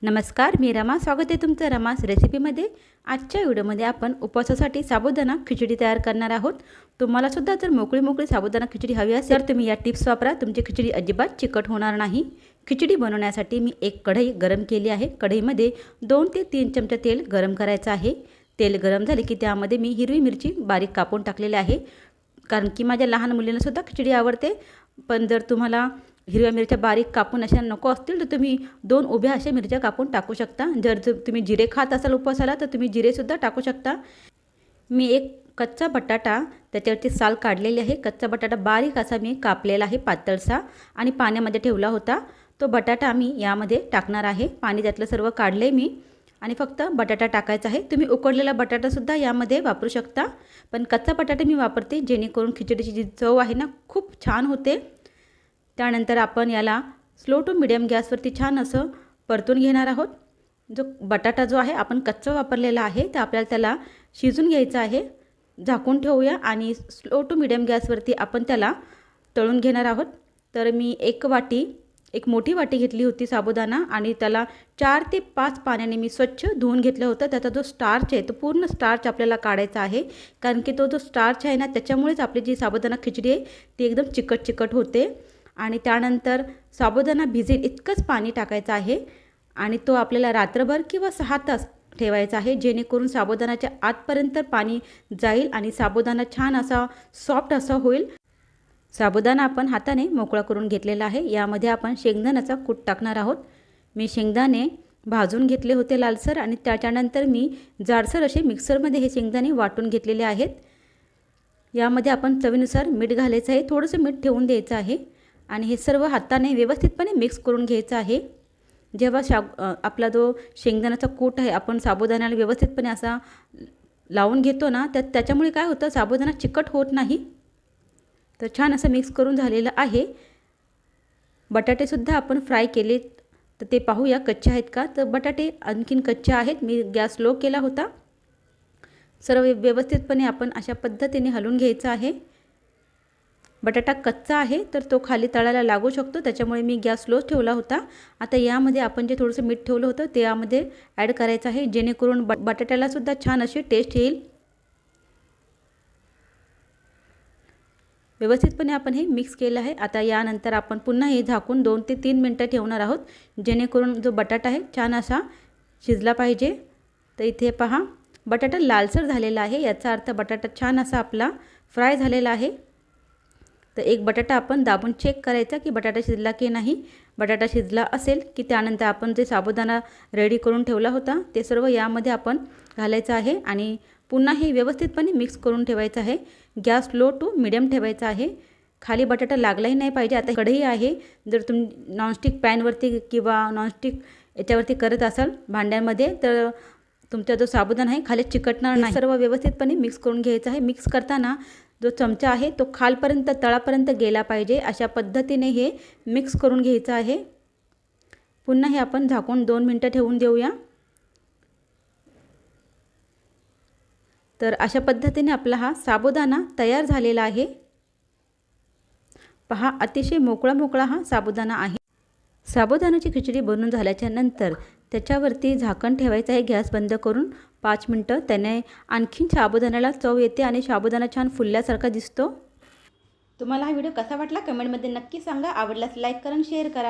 नमस्कार, मी रमा. स्वागत आहे तुमचं रमास रेसिपीमध्ये. आजच्या व्हिडिओमध्ये आपण उपवासासाठी साबुदाणा खिचडी तयार करणार आहोत. तुम्हाला सुद्धा जर मोकळी साबुदाणा खिचडी हवी असेल तर तुम्ही या टिप्स वापरा. तुमची खिचडी अजिबात चिकट होणार नाही. खिचडी बनवण्यासाठी मी एक कढई गरम केली आहे. कढईमध्ये 2 ते 3 चमचे तेल गरम करायचं आहे. तेल गरम झाले की त्यामध्ये मी हिरवी मिरची बारीक कापून टाकलेली आहे, कारण की माझ्या लहान मुलींना सुद्धा खिचडी आवडते. पण जर तुम्हाला हिरव्या मिरच्या बारीक कापून अशा नको असतील तर तुम्ही 2 उभ्या अशा मिरच्या कापून टाकू शकता. जर तुम्ही जिरे खात असाल उपवासाला तर तुम्ही जिरेसुद्धा टाकू शकता. मी एक कच्चा बटाटा त्याच्यावरची साल काढलेली आहे. कच्चा बटाटा बारीक असा मी कापलेला आहे, पातळसा, आणि पाण्यामध्ये ठेवला होता. तो बटाटा मी यामध्ये टाकणार आहे. पाणी त्यातलं सर्व काढले मी आणि फक्त बटाटा टाकायचा आहे. तुम्ही उकडलेला बटाटासुद्धा यामध्ये वापरू शकता, पण कच्चा बटाटा मी वापरते जेणेकरून खिचडीची जी चव आहे ना खूप छान होते. त्यानंतर आपण याला स्लो टू मिडियम गॅसवरती छान असं परतून घेणार आहोत. जो बटाटा जो आहे आपण कच्चा वापरलेला आहे तर आपल्याला त्याला शिजून घ्यायचं आहे. झाकून ठेवूया आणि स्लो टू मिडियम गॅसवरती आपण त्याला तळून घेणार आहोत. तर मी एक मोठी वाटी घेतली होती साबुदाणा आणि त्याला 4 ते 5 पाण्याने मी स्वच्छ धुवून घेतलं होतं. त्याचा जो स्टार्च आहे तो पूर्ण स्टार्च आपल्याला काढायचा आहे, कारण की तो जो स्टार्च आहे ना त्याच्यामुळेच आपली जी साबुदाणा खिचडी आहे ती एकदम चिकट होते. आणि त्यानंतर साबुदाणा भिजेल इतकंच पाणी टाकायचं आहे आणि तो आपल्याला रात्रभर किंवा 6 तास ठेवायचा आहे, जेणेकरून साबुदाण्याच्या आतपर्यंत पाणी जाईल आणि साबुदाणा छान असा सॉफ्ट असा होईल. साबुदाणा आपण हाताने मोकळा करून घेतलेला आहे. यामध्ये आपण शेंगदाण्याचा कूट टाकणार आहोत. मी शेंगदाणे भाजून घेतले होते लालसर आणि त्याच्यानंतर मी जाडसर असे मिक्सरमध्ये हे शेंगदाणे वाटून घेतलेले आहेत. यामध्ये आपण चवीनुसार मीठ घालायचं आहे. थोडंसं मीठ ठेवून द्यायचं आहे आणि हे सर्व हाताने व्यवस्थितपणे मिक्स करून घ्यायचं आहे. जेव्हा आपला जो शेंगदाण्याचा कूट आहे आपण साबुदाण्याला व्यवस्थितपणे असा लावून घेतो ना त्याच्यामुळे काय होतं, साबुदाणा चिकट होत नाही. तर छान असं मिक्स करून झालेलं आहे. बटाटेसुद्धा आपण फ्राय केले तर ते पाहूया कच्चे आहेत का. तर बटाटे आणखीन कच्चे आहेत. मी गॅस लो केला होता. सर्व व्यवस्थितपणे आपण अशा पद्धतीने हलवून घ्यायचं आहे. बटाटा कच्चा आहे तर तो खाली तळाला लागू शकतो, त्याच्यामुळे मी गॅस स्लोच ठेवला होता. आता यामध्ये आपण जे थोडंसं मीठ ठेवलं होतं ते यामध्ये ॲड करायचं आहे, जेणेकरून बटाट्यालासुद्धा छान अशी टेस्ट येईल. व्यवस्थितपणे आपण हे मिक्स केलं आहे. आता यानंतर आपण पुन्हा हे झाकून 2 ते 3 मिनटं ठेवणार आहोत, जेणेकरून जो बटाटा आहे छान असा शिजला पाहिजे. तर इथे पहा बटाटा लालसर झालेला आहे, याचा अर्थ बटाटा छान असा आपला फ्राय झालेला आहे. तर एक बटाटा आपण दाबून चेक करायचा की बटाटा शिजला की नाही. बटाटा शिजला असेल की त्यानंतर आपण जे साबुदाणा रेडी करून ठेवला होता ते सर्व यामध्ये आपण घालायचं आहे आणि पुन्हा हे व्यवस्थितपणे मिक्स करून ठेवायचं आहे. गॅस लो टू मिडियम ठेवायचा आहे. खाली बटाटा लागलाही नाही पाहिजे. आता कढई आहे, जर तुम्ही नॉनस्टिक पॅनवरती किंवा नॉनस्टिक याच्यावरती करत असाल भांड्यांमध्ये तर तुमचा जो साबुदाणा आहे खाली चिकटणार नाही. सर्व व्यवस्थितपणे मिक्स करून घ्यायचं आहे. मिक्स करताना जो चमचा आहे तो खालपर्यंत तळापर्यंत गेला पाहिजे, अशा पद्धतीने हे मिक्स करून घ्यायचं आहे. पुन्हा हे आपण झाकून 2 मिनटं ठेवून देऊया. तर अशा पद्धतीने आपला हा साबुदाणा तयार झालेला आहे. पहा अतिशय मोकळा हा साबुदाणा आहे. साबुदाण्याची खिचडी बनवून झाल्याच्या नंतर त्याच्यावरती झाकण ठेवायचं आहे गॅस बंद करून 5 मिनटं. त्याने आणखीन साबुदाण्याला चव येते आणि साबुदाणा छान फुलल्यासारखा दिसतो. तुम्हाला हा व्हिडिओ कसा वाटला कमेंटमध्ये नक्की सांगा. आवडल्यास लाईक करा आणि शेअर करा.